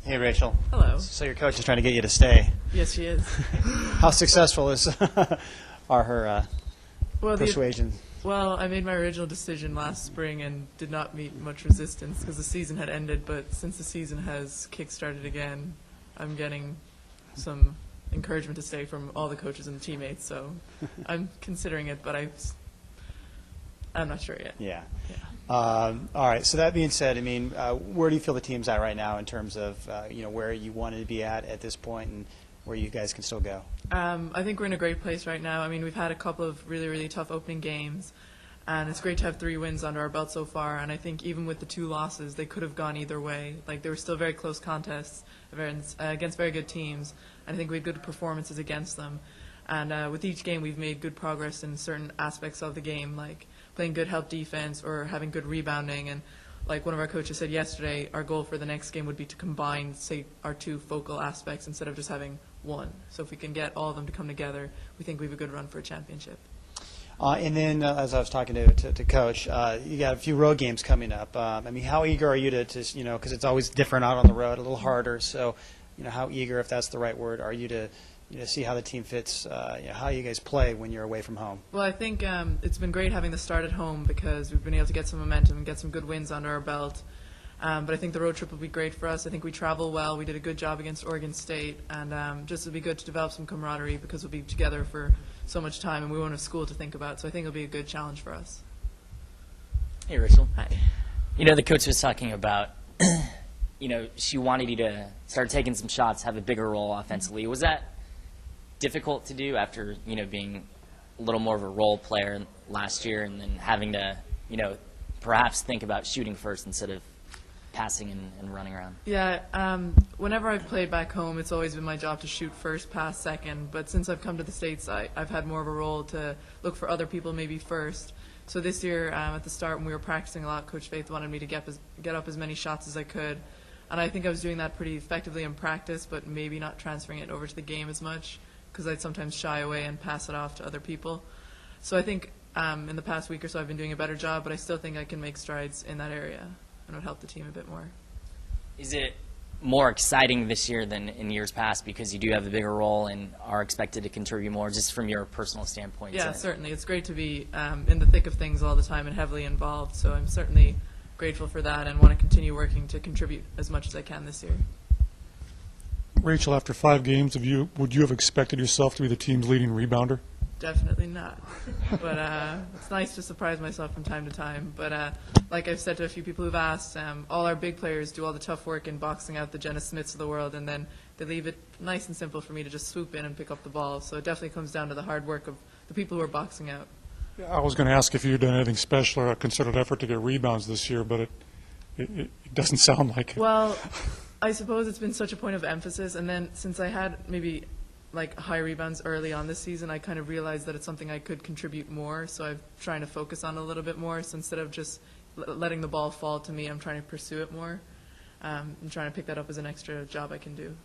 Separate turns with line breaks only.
Hey, Rachel.
Hello.
So your coach is trying to get you to stay.
Yes, she is.
How successful are her
Well,
persuasion?
I made my original decision last spring and did not meet much resistance because the season had ended. But since the season has kick-started again, I'm getting some encouragement to stay from all the coaches and teammates. So I'm considering it, but I'm not sure yet.
Yeah. All right. So that being said, I mean, where do you feel the team's at right now in terms of where you wanted to be at this point, and where you guys can still go?
I think we're in a great place right now. I mean, we've had a couple of really, really tough opening games, and it's great to have 3 wins under our belt so far. And I think even with the 2 losses, they could have gone either way. Like, they were still very close contests against very good teams, and I think we had good performances against them. And with each game, we've made good progress in certain aspects of the game, like playing good help defense or having good rebounding. And like one of our coaches said yesterday, our goal for the next game would be to combine, say, our 2 focal aspects instead of just having one. So if we can get all of them to come together, we think we have a good run for a championship.
And then, as I was talking to Coach, you got a few road games coming up. I mean, how eager are you to because it's always different out on the road, a little harder. So, how eager, if that's the right word, are you to see how the team fits, how you guys play when you're away from home?
Well, I think it's been great having the start at home because we've been able to get some momentum and get some good wins under our belt. But I think the road trip will be great for us. I think we travel well. We did a good job against Oregon State, and just it'll be good to develop some camaraderie because we'll be together for so much time, and we won't have school to think about. So I think it'll be a good challenge for us.
Hey, Rachel.
Hi.
The coach was talking about, she wanted you to start taking some shots, have a bigger role offensively. Was that difficult to do after, being a little more of a role player last year and then having to, perhaps think about shooting first instead of passing and running around?
Yeah, whenever I've played back home, it's always been my job to shoot first, pass second. But since I've come to the States, I've had more of a role to look for other people maybe first. So this year, at the start when we were practicing a lot, Coach Faith wanted me to get up as many shots as I could. And I think I was doing that pretty effectively in practice, but maybe not transferring it over to the game as much because I'd sometimes shy away and pass it off to other people. So I think in the past week or so I've been doing a better job, but I still think I can make strides in that area and it would help the team a bit more.
Is it more exciting this year than in years past because you do have a bigger role and are expected to contribute more, just from your personal standpoint?
Yeah, certainly. It's great to be in the thick of things all the time and heavily involved, so I'm certainly grateful for that and want to continue working to contribute as much as I can this year.
Rachel, after 5 games, would you have expected yourself to be the team's leading rebounder?
Definitely not. But it's nice to surprise myself from time to time. But like I've said to a few people who've asked, all our big players do all the tough work in boxing out the Jenna Smiths of the world, and then they leave it nice and simple for me to just swoop in and pick up the ball. So it definitely comes down to the hard work of the people who are boxing out.
I was going to ask if you'd done anything special or a concerted effort to get rebounds this year, but it doesn't sound like it.
Well, I suppose it's been such a point of emphasis, and then since I had maybe like high rebounds early on this season, I kind of realized that it's something I could contribute more, so I'm trying to focus on it a little bit more. So instead of just letting the ball fall to me, I'm trying to pursue it more. I'm trying to pick that up as an extra job I can do.